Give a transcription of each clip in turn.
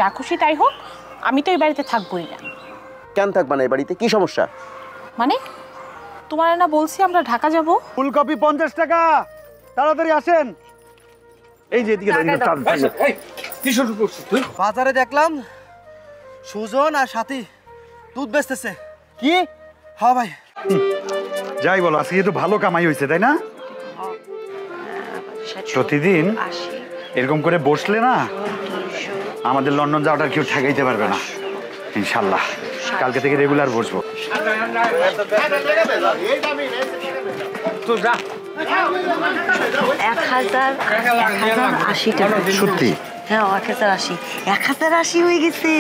যা খুশি তাই হোক, আমি তো এই বাড়িতে থাকবোই না। কেন থাকবা না এই বাড়িতে? কি সমস্যা? মানে তোমার না বলছি আমরা ঢাকা যাব। ফুলকপি 50 টাকা, তাড়াতাড়ি আসেন। এই যে এদিকে বাজারে দেখলাম সুজন আর সাথী দুধ বেচতেছে। কি? হ্যাঁ ভাই। যাই বলো, আজকে তো ভালো কামাই হয়েছে তাই না? প্রতিদিন এরকম করে বসলে না আমাদের লন্ডন যাওয়াটা কেউ ঠেকাইতে পারবে না ইনশাল্লাহ। কালকে থেকে রেগুলার বসবো। 1080 টাকা। সত্যি? হ্যাঁ 1080 হয়ে গেছে।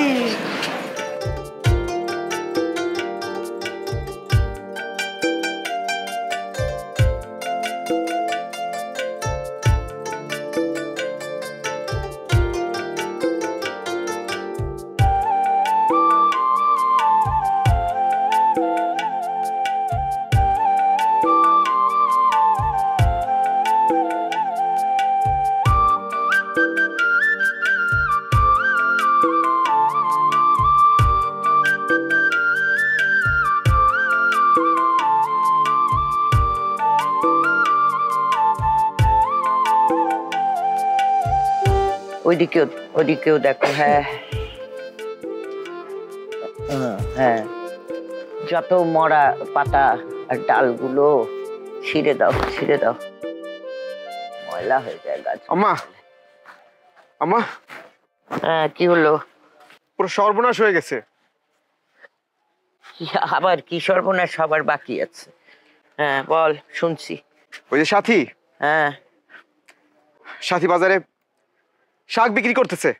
ওইদিকেও দেখো। হ্যাঁ হ্যাঁ, যত মরা পাতা আর ডালগুলো ছিঁড়ে দাও, ময়লা হয়ে যায় গাছ। আম্মা, আম্মা। হ্যাঁ কি হলো? পুরো সর্বনাশ হয়ে গেছে। আবার কি সর্বনাশ হবার বাকি আছে? হ্যাঁ বল, শুনছি। ওই যে সাথী, হ্যাঁ সাথী বাজারে শাক বিক্রি করতেছে।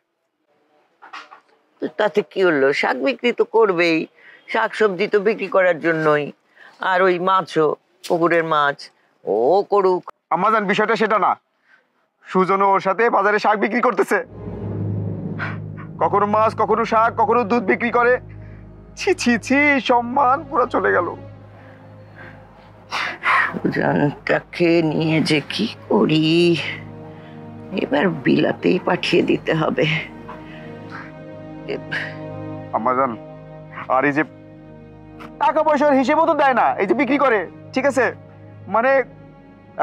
তাতে কি হলো? শাক বিক্রি তো করবেই, শাক সবজি তো বিক্রি করার জন্যই। আর ওই মাছও, পুকুরের মাছ, ও করুক। আম্মা জান, বিষয়টা সেটা না। সুজন ওর সাথে বাজারে শাক বিক্রি করতেছে। কখনো মাছ, কখনো শাক, কখনো দুধ বিক্রি করে। ছি ছি ছি, সম্মান পুরো চলে গেল। সুজনটাকে নিয়ে যে কি করি, এবার বিলাতেই পাঠিয়ে দিতে হবে। আম্মা জান, আর এই যে টাকা পয়সার হিসেবও তো দেয় না, এই যে বিক্রি করে, ঠিক আছে? মানে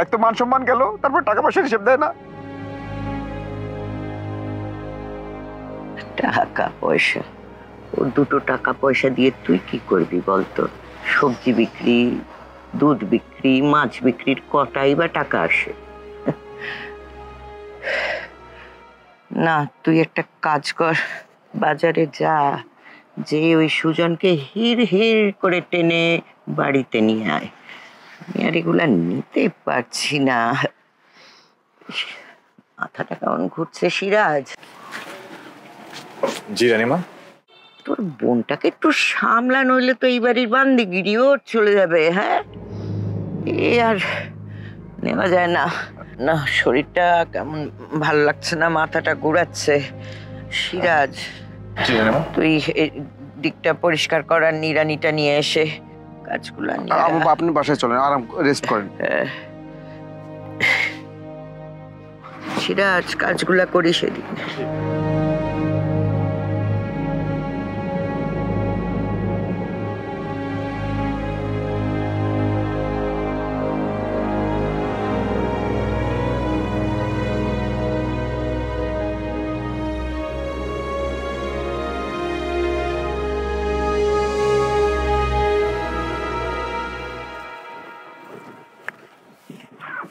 এক তো মান সম্মান গেল, তারপর টাকা পয়সার হিসেব দেয় না। টাকা পয়সা, ও দুটো টাকা পয়সা দিয়ে তুই কি করবি বলতো? সবজি বিক্রি, দুধ বিক্রি, মাছ বিক্রির কটাই বা টাকা আসে? না, তুই একটা কাজ কর, বাজারে যা, যে ওই সুজনকে হির হির করে টেনে বাড়িতে নিয়ে আয়। আমি আর এগুলা নিতে পারছি না, মাথাটা কেমন ঘুরছে। সিরাজ, জি রানীমা। তোর বোনটাকে একটু সামলা, নইলে তো এই বাড়ির বান্দিগিরিও চলে যাবে। হ্যাঁ, এ আর নেওয়া যায় না। না, শরীরটা কেমন ভালো লাগছে না, মাথাটা ঘুরাচ্ছে। সিরাজ, তুই এই দিকটা পরিষ্কার করার নিড়ানিটা নিয়ে এসে কাজগুলা নিয়ে। আপনি বাসায় চলেন, আরাম রেস্ট করেন। সিরাজ, কাজগুলা করিস এদিক।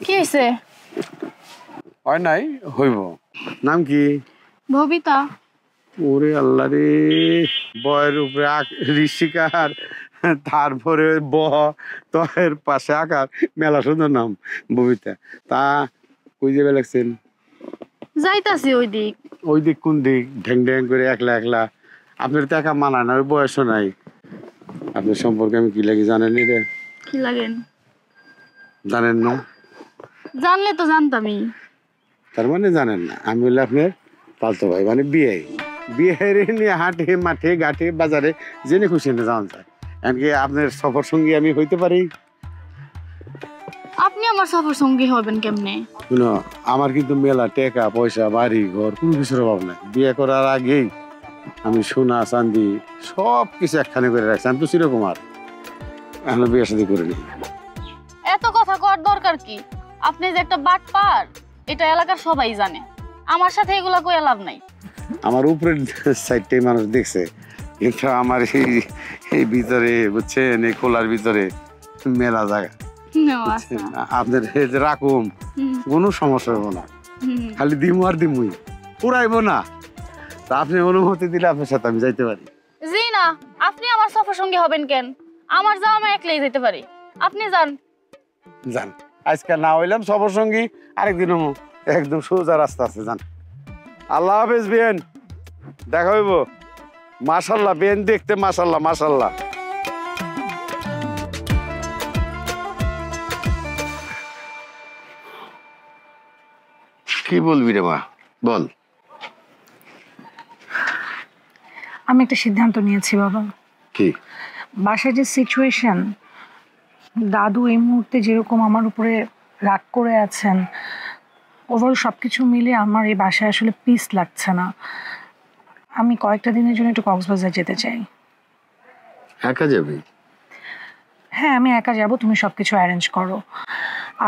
কি হয়েছে? হয় নাই, হইব। নাম কি? ববিতা। ওরে আল্লাহ রে, বয়ের উপরে ঋষিকার, তারপরে ব তয়ের পাশে আকার, মেলা সুন্দর নাম ববিতা। তা কই যাবে লাগছেন? যাইতাছি ওই দিক। ওই দিক কোন দিক? ঢ্যাং ঢ্যাং করে একলা একলা? আপনার তো একা মানায় না, ওই বয়সও নাই। আপনার সম্পর্কে আমি কি লাগি জানেন? রে কি লাগেন? জানেন না? জানলে তো জানতামই। তার মানে জানেন না? আমি হলে আপনার পালতো ভাই, মানে বিয়ে। বিয়ের নিয়ে হাটে মাঠে ঘাটে বাজারে জেনে খুশি না যাওয়া যায়। এমনকি আপনার সফর সঙ্গী আমি হইতে পারি। আপনি আমার সফর সঙ্গী হবেন কেমনে? শুনো, আমার কিন্তু মেলা টাকা পয়সা বাড়ি ঘর কোনো কিছুর অভাব নাই। বিয়ে করার আগেই আমি সোনা চান্দি সব কিছু একখানে করে রাখছি। আমি তো চিরকুমার, এখনো বিয়ে শাদী করিনি। এত কথা কর দরকার কি? আপনি যে একটা বাটপার এটা এলাকার সবাই জানে। আমার সাথে এগুলা কই লাভ নাই। আমার উপরের সাইডটাই মানুষ দেখছে, কিন্তু আমার এই ভিতরে বুঝছেন, এই খোলার ভিতরে মেলা জায়গা। আপনার রাখুম, কোনো সমস্যা হবো না, খালি দিমু আর দিমুই, পুরাইবো না। তা আপনি অনুমতি দিলে আপনার সাথে আমি যাইতে পারি। জি না, আপনি আমার সফর সঙ্গী হবেন কেন? আমার যাওয়া আমি একলাই যেতে পারি, আপনি যান। যান, আজকাল না হইলাম সফর সঙ্গী, আরেকদিন একদম সোজা রাস্তা আছে। যান, আল্লাহ হাফেজ বেন, দেখা হইব। মাশাল্লাহ বেন দেখতে, মাশাল্লাহ মাশাল্লাহ। কি বলবি রে মা, বল। আমি একটা সিদ্ধান্ত নিয়েছি বাবা। কি? বাসায় যে সিচুয়েশন, দাদু এই মুহূর্তে যেরকম আমার উপরে রাগ করে আছেন, ওভারঅল সব কিছু মিলে আমার এই বাসায় আসলে পিস লাগছে না। আমি কয়েকটা দিনের জন্য একটু কক্সবাজার যেতে চাই। একা যাবি? হ্যাঁ, আমি একা যাব, তুমি সব কিছু অ্যারেঞ্জ করো।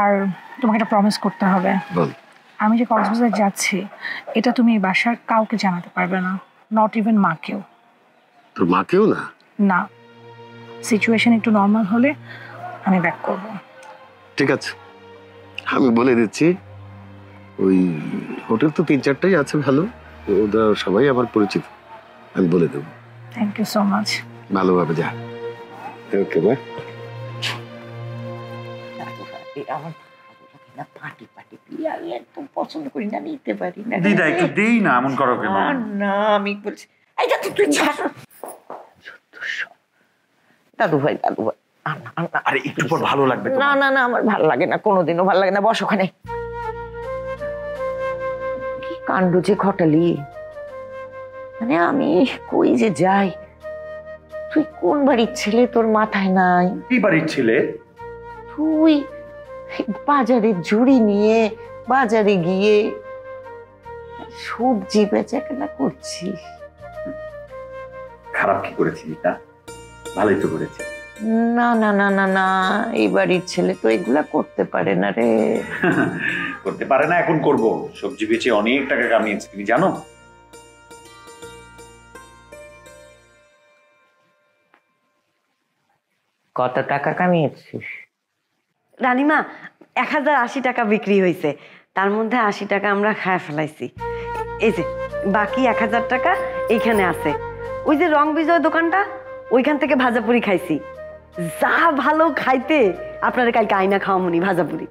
আর তোমাকে একটা প্রমিস করতে হবে। বল। আমি যে কক্সবাজার যাচ্ছি এটা তুমি এই বাসার কাউকে জানাতে পারবে না, নট ইভেন মাকেও। তোর মাকেও না? না, সিচুয়েশন একটু নর্মাল হলে আমি ব্যাক করব। ঠিক আছে, আমি বলে দিচ্ছি। ওই হোটেল তো 3-4টাই আছে ভালো, ওরা সবাই আমার পরিচিত, আমি বলে দেবো। Thank you so much. ভালোভাবে যা। Okay bye. আমার পাটি পাটি বিয়ে আমি একদম পছন্দ করি না, নিতে পারি না। দিদা একটু দেই না, এমন করো কেন? না আমি বলছি, এইটা তুই ছাড়। দাদু ভাই, দাদু ভাই, আরে একটু পর ভালো লাগবে। না না না, আমার ভালো লাগে না, কোনোদিনও ভালো লাগে না। বস ওখানে। কি কাণ্ড যে ঘটালি, মানে আমি কই যে যাই, তুই কোন বাড়ির ছেলে তোর মাথায় নাই? কি বাড়ির ছেলে? তুই বাজারে ঝুড়ি নিয়ে বাজারে গিয়ে সবজি বেচা কেনা করছিস। খারাপ কি করেছি দিদা? ভালোই তো করেছি। না না না না না, এই বাড়ির ছেলে তো এগুলা করতে পারে না রে। করতে পারে না, এখন করব। সবজি বেচে অনেক টাকা কামিয়েছি, তুমি জানো? কত টাকা কামিয়েছিস? রানীমা, 1080 টাকা বিক্রি হয়েছে, তার মধ্যে 80 টাকা আমরা খায় ফেলাইছি। এই যে বাকি 1000 টাকা এইখানে আছে। ওই যে রং বিজয় দোকানটা, ওইখান থেকে ভাজাপুরি খাইছি। যা ভালো খাইতে, আপনারা কালকে আইনা খাওয়ামুনি ভাজাপুরি।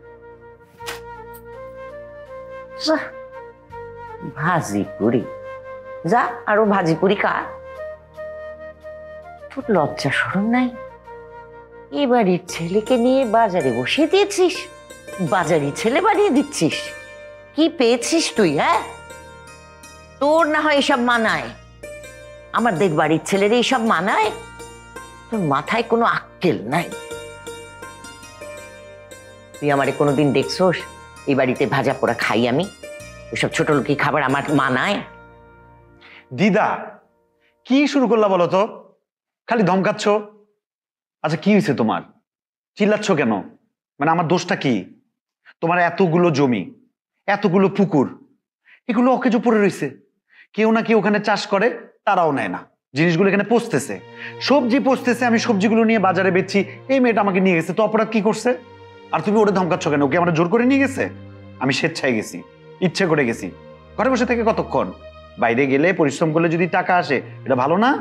ভাজি পুরি যা, আরো ভাজি পুরি খা। তোর লজ্জা শরম নাই? এ বাড়ির ছেলেকে নিয়ে বাজারে বসিয়ে দিয়েছিস, বাজারি ছেলে বানিয়ে দিচ্ছিস। কি পেয়েছিস তুই? হ্যাঁ, তোর না হয় এসব মানায়, আমার দেখ বাড়ির ছেলের এইসব মানায়? তোর মাথায় কোনো আক্কেল নাই। তুই আমারে কোনোদিন দেখছোস এই বাড়িতে ভাজা পোড়া খাই আমি? ওইসব ছোট লোকি খাবার আমার মানায়? দিদা কি শুরু করলা বলো তো? খালি ধমকাচ্ছ। আচ্ছা কি হয়েছে তোমার? চিল্লাচ্ছ কেন? মানে আমার দোষটা কি? তোমার এতগুলো জমি, এতগুলো পুকুর, এগুলো অকেজো পড়ে রয়েছে। কেউ না কেউ ওখানে চাষ করে, তারাও নেয় না। জিনিসগুলো এখানে পচতেছে, সবজি পচতেছে, আমি সবজিগুলো নিয়ে বাজারে বেচছি, এই মেয়েটা আমাকে নিয়ে গেছে, তো অপরাধ কি করছে? আর তুমি ওটা ধমকাচ্ছ কেন? ওকে আমরা জোর করে নিয়ে গেছে? আমি স্বেচ্ছায় গেছি, ইচ্ছে করে গেছি। ঘরে বসে থেকে কতক্ষণ? বাইরে গেলে পরিশ্রম করলে যদি টাকা আসে, এটা ভালো না?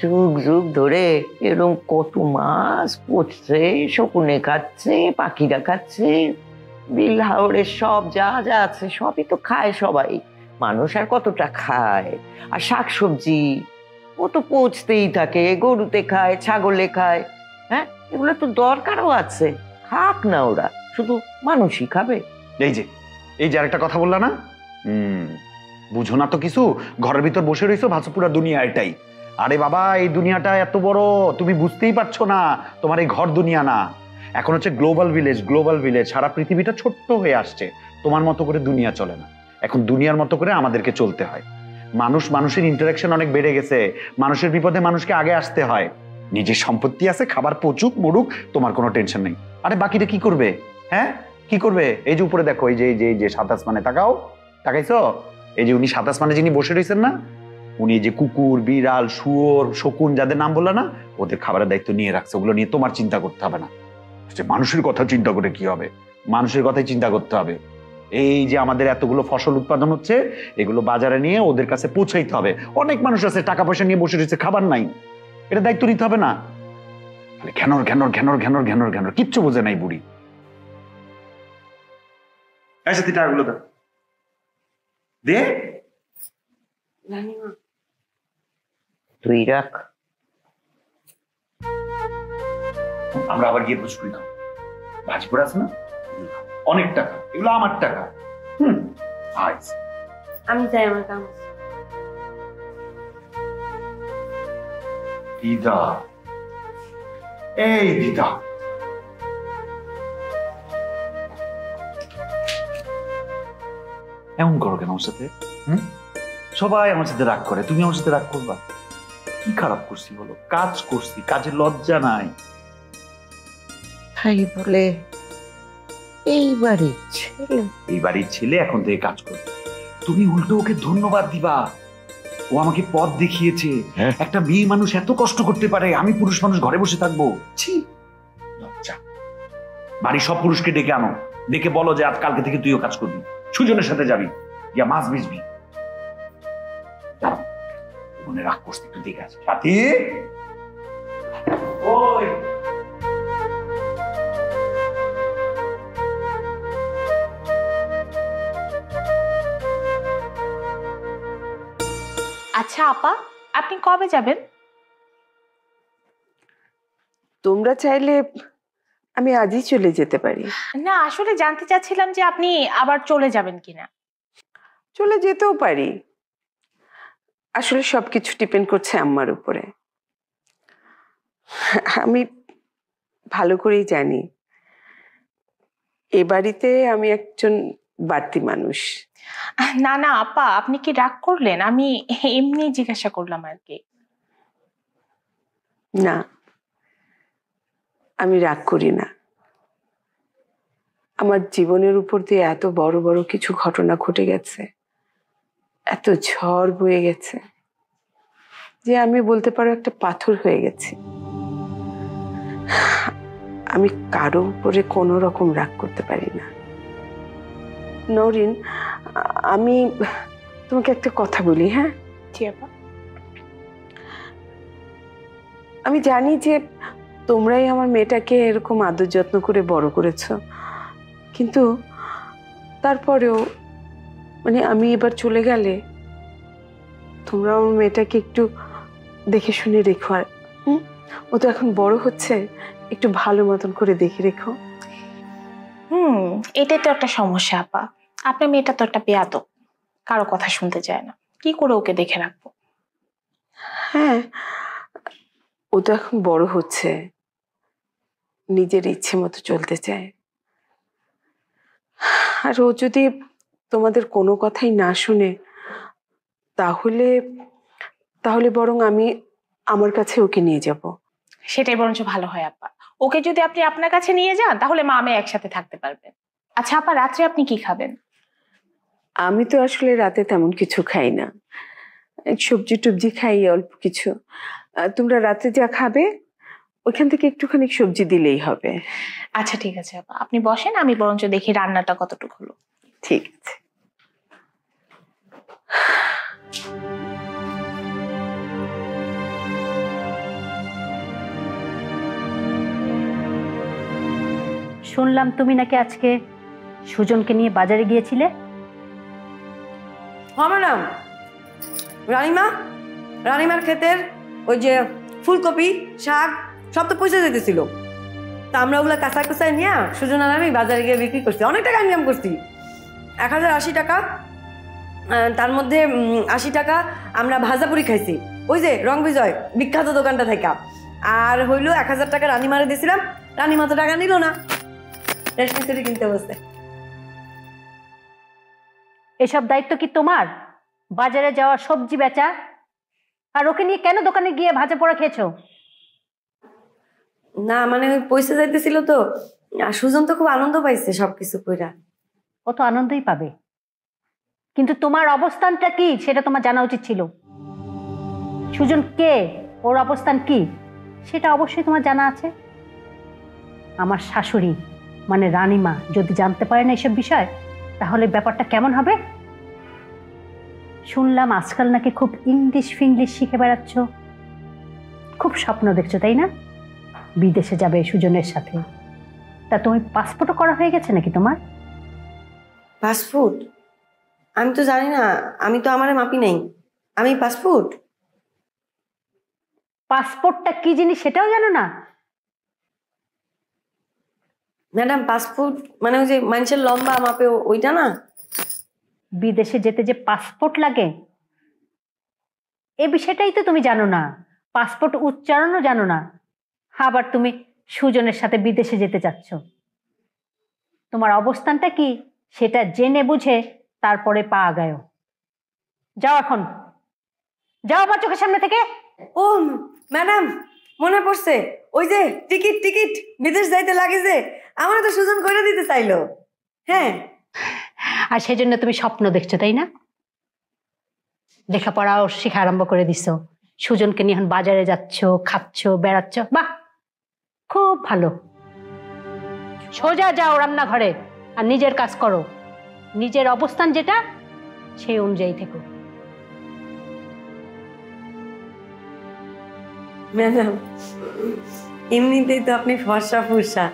যুগ যুগ ধরে এরকম কত মাছ পচছে, শকুনে খাচ্ছে, পাখিরা খাচ্ছে, বিল হাওড়ের সব যা যা আছে সবই তো খায় সবাই। মানুষ আর কতটা খায়? আর শাকসবজি ও তো পচতেই থাকে, গরুতে খায়, ছাগলে খায়। হ্যাঁ, এগুলো তো দরকারও আছে, খাক না ওরা, শুধু মানুষই খাবে। এই যে আরেকটা কথা বললা না, বুঝো না তো কিছু। ঘরের ভিতর বসে রয়েছো, ভাবছো পুরা দুনিয়া এটাই। আরে বাবা, এই দুনিয়াটা এত বড়, তুমি বুঝতেই পারছো না। তোমার এই ঘর দুনিয়া না, এখন হচ্ছে গ্লোবাল ভিলেজ। গ্লোবাল ভিলেজ, সারা পৃথিবীটা ছোট্ট হয়ে আসছে। তোমার মতো করে দুনিয়া চলে না। এখন দুনিয়ার মতো করে আমাদেরকে চলতে হয়। মানুষের ইন্টারাকশন অনেক বেড়ে গেছে, মানুষের বিপদে মানুষকে আগে আসতে হয়। নিজের সম্পত্তি আছে, খাবার পচুক মরুক, তোমার কোনো টেনশন নেই। আরে বাকিটা কি করবে? হ্যাঁ কি করবে? এই যে উপরে দেখো, এই যে 7 আসমানে তাকাও, তাকাইছো? এই যে উনি 7 আসমানে যিনি বসে রয়েছেন না, উনি যে কুকুর, বিড়াল, শুয়োর, শকুন যাদের নাম বললা না, ওদের খাবারের দায়িত্ব নিয়ে রাখছে। ওগুলো নিয়ে তোমার চিন্তা করতে হবে না। মানুষের কথা চিন্তা করে কি হবে? মানুষের কথাই চিন্তা করতে হবে। এই যে আমাদের এতগুলো ফসল উৎপাদন হচ্ছে, এগুলো বাজারে নিয়ে ওদের কাছে পৌঁছাইতে হবে। অনেক মানুষ আছে টাকা পয়সা নিয়ে বসে রয়েছে, খাবার নাই, এটা দায়িত্ব নিতে হবে না? ঘ্যানর ঘ্যানর ঘ্যানর ঘ্যানর ঘ্যানর ঘ্যানর, কিচ্ছু বোঝে নাই বুড়ি। তুই টাকাগুলো দে। তুই রাখ, আমরা আবার গিয়ে বুঝ করি না। ভাজি পড়ে আছে না, অনেক টাকা, এগুলো আমার টাকা। আমি যাই, আমার কাম। দিদা, এই দিদা, এমন করো কেন আমার সাথে? সবাই আমার সাথে রাগ করে, তুমি আমার সাথে রাগ করবা? কি খারাপ করছি বলো? কাজ করছি, কাজে লজ্জা নাই। তাই বলে এই বাড়ির ছেলে এখন থেকে কাজ করবে। তুমি উল্টো ওকে ধন্যবাদ দিবা, ও আমাকে পথ দেখিয়েছে। একটা মেয়ে মানুষ এত কষ্ট করতে পারে, আমি পুরুষ মানুষ ঘরে বসে থাকবো? ছি, লজ্জা। বাড়ির সব পুরুষকে ডেকে আনো, ডেকে বলো যে আজ কালকে থেকে তুইও কাজ করবি, সুজনের সাথে যাবি, ইয়া মাছ বেচবি। মনে রাগ করছি, একটু দেখে আছে সাথী। ওই আচ্ছা আপা, আপনি কবে যাবেন? তোমরা চাইলে আমি আজই চলে যেতে পারি। না, আসলে জানতে চাচ্ছিলাম যে আপনি আবার চলে যাবেন কিনা। চলে যেতেও পারি, আসলে সবকিছু ডিপেন্ড করছে আম্মার উপরে। আমি ভালো করেই জানি এ বাড়িতে আমি একজন বাড়তি মানুষ। না না আপা, আপনি কি রাগ করলেন? আমি এমনি জিজ্ঞাসা করলাম আর কি। না, আমি রাগ করি না। আমার জীবনের উপর দিয়ে এত বড় বড় কিছু ঘটনা ঘটে গেছে, এত ঝড় বয়ে গেছে যে আমি বলতে পারো একটা পাথর হয়ে গেছি। আমি কারো উপরে কোনো রকম রাগ করতে পারি না। নরিন, আমি তোমাকে একটা কথা বলি। হ্যাঁ, আমি জানি যে তোমরাই আমার মেয়েটাকে এরকম আদর যত্ন করে বড় করেছো, কিন্তু তারপরেও মানে আমি এবার চলে গেলে তোমরা আমার মেয়েটাকে একটু দেখে শুনে রেখো। আর ও তো এখন বড় হচ্ছে, একটু ভালো মতন করে দেখে রেখো। এটাই তো একটা সমস্যা আপা, আপনার মেয়েটা তো একটা বেয়াদব, কারো কথা শুনতে চায় না। কি করে ওকে দেখে রাখবো? হ্যাঁ, ও তো এখন বড় হচ্ছে, নিজের ইচ্ছে মতো চলতে চায়। আর ও যদি তোমাদের কোনো কথাই না শুনে, তাহলে তাহলে বরং আমি আমার কাছে ওকে নিয়ে যাব। সেটাই বরঞ্চ ভালো হয় আপা। ওকে যদি আপনি আপনার কাছে নিয়ে যান, তাহলে মা আমি একসাথে থাকতে পারবেন। আচ্ছা আপা, রাত্রে আপনি কি খাবেন? আমি তো আসলে রাতে তেমন কিছু খাই না, সবজি টবজি খাই অল্প কিছু। তোমরা রাতে যা খাবে ওইখান থেকে একটুখানি সবজি দিলেই হবে। আচ্ছা ঠিক আছে আপা, আপনি বসেন, আমি বরঞ্চ দেখি রান্নাটা কতটুকু হলো। ঠিক আছে। শুনলাম তুমি নাকি আজকে সুজনকে নিয়ে বাজারে গিয়েছিলে। আমার নাম রানিমার ক্ষেতের ওই যে ফুলকপি, শাক সব তো পয়সা যেতেছিল, তা আমরা ওগুলো কাঁচা কুচায় নিয়ে সুজন আর আমি বাজারে গিয়ে বিক্রি করছি। অনেক টাকা ইনকাম করছি, 1080 টাকা। তার মধ্যে 80 টাকা আমরা ভাজাপুরি খাইছি ওই যে রং বিজয় বিখ্যাত দোকানটা থেকে। আর হইলো 1000 টাকা রানিমারে দিয়েছিলাম, রানিমা তো টাকা নিল না, রেশমি চুরি কিনতে বসে। এসব দায়িত্ব কি তোমার? বাজারে যাওয়া, সবজি বেচা, আর ওকে নিয়ে কেন দোকানে গিয়ে ভাজা পোড়া খেয়েছো? না মানে ওই পয়সা যাইতেছিল তো, আর সুজন তো খুব আনন্দ পাইছে সবকিছু কইরা। ও তো আনন্দই পাবে, কিন্তু তোমার অবস্থানটা কি সেটা তোমার জানা উচিত ছিল। সুজন কে, ওর অবস্থান কি সেটা অবশ্যই তোমার জানা আছে। আমার শাশুড়ি মানে রানীমা যদি জানতে পারে না এসব বিষয়, তাহলে ব্যাপারটা কেমন হবে? শুনলাম আজকাল নাকি খুব ইংলিশ ফিংলিশ শিখে বেড়াচ্ছ, খুব স্বপ্ন দেখছো তাই না? বিদেশে যাবে সুজনের সাথে। তা তুমি পাসপোর্টও করা হয়ে গেছে নাকি তোমার? পাসপোর্ট? আমি তো জানি না, আমি তো আমারে মাপি নাই। আমি পাসপোর্ট? পাসপোর্টটা কি জিনিস সেটাও জানো না? ম্যাডাম পাসপোর্ট মানে ওই যে মানুষের লম্বা মাপে ওইটা না? বিদেশে যেতে যে পাসপোর্ট লাগে এ বিষয়টাই তো তুমি জানো না। পাসপোর্ট উচ্চারণও জানো না, আবার তুমি সুজনের সাথে বিদেশে যেতে চাচ্ছ। তোমার অবস্থানটা কি সেটা জেনে বুঝে তারপরে পা আগায়ো। যাও এখন, যাও আমার চোখের সামনে থেকে। ও ম্যাডাম মনে পড়ছে, ওই যে টিকিট টিকিট বিদেশ যাইতে লাগে যে, আমার তো সুজন করে দিতে চাইলো। হ্যাঁ, আর সেজন্য তুমি স্বপ্ন দেখছো তাই না? লেখাপড়াও শেখা আরম্ভ করে দিছো, সুজনকে নিয়ে এখন বাজারে যাচ্ছ, খাচ্ছ, বেড়াচ্ছ। বাহ, খুব ভালো। সোজা যাও রান্নাঘরে আর নিজের কাজ করো। নিজের অবস্থান যেটা সেই অনুযায়ী থেকো। ম্যাডাম এমনিতেই তো আপনি ফর্সা ফুরসা,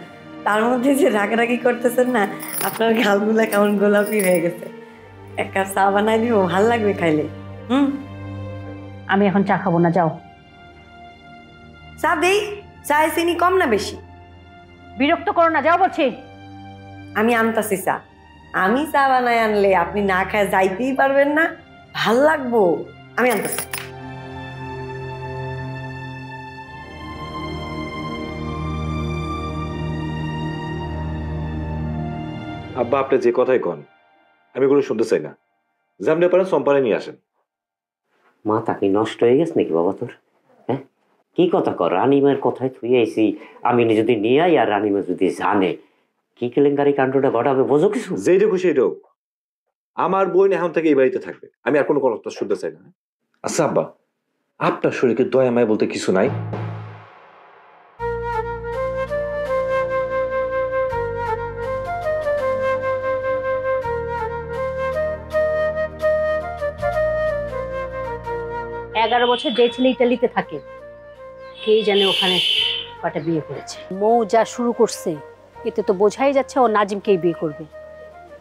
তার মধ্যে যে রাগারাগি করতেছেন না, আপনার গালগুলা কেমন গোলাপি হয়ে গেছে। এক কাপ চা বানাই দিব, ভাল লাগবে খাইলে। আমি এখন চা খাবো না, যাও। চা দেই, চায় চিনি কম না বেশি? বিরক্ত করো না, যাও বলছি। আমি আনতাছি চা। আমি চা বানাই আনলে আপনি না খায় যাইতেই পারবেন না, ভাল লাগবো। আমি আনতাছি। আব্বা আপনি যে কথাই কন আমি কোনো শুনতে চাই না। যেমনি পারেন সম্পারে নিয়ে আসেন। মাথা কি নষ্ট হয়ে গেছে নাকি বাবা তোর? হ্যাঁ, কি কথা কর? রানিমার কথায় থুয়ে আইসি, আমি যদি নিয়ে আই আর রানিমা যদি জানে, কি কেলেঙ্কারি কাণ্ডটা ঘটাবে বোঝো কিছু? যেইটা খুশি এটাও। আমার বোন এখন থেকে এই বাড়িতে থাকবে, আমি আর কোনো কথা শুনতে চাই না। আচ্ছা আব্বা, আপনার শরীরে দয়া মায় বলতে কিছু নাই? এগারো বছর যে ছেলে ইটালিতে থাকে, কে জানে ওখানে কটা বিয়ে করেছে। মৌ যা শুরু করছে এতে তো বোঝাই যাচ্ছে ও নাজিমকেই বিয়ে করবে।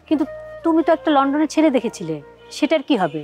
কিন্তু তুমি তো একটা লন্ডনের ছেলে দেখেছিলে, সেটার কি হবে?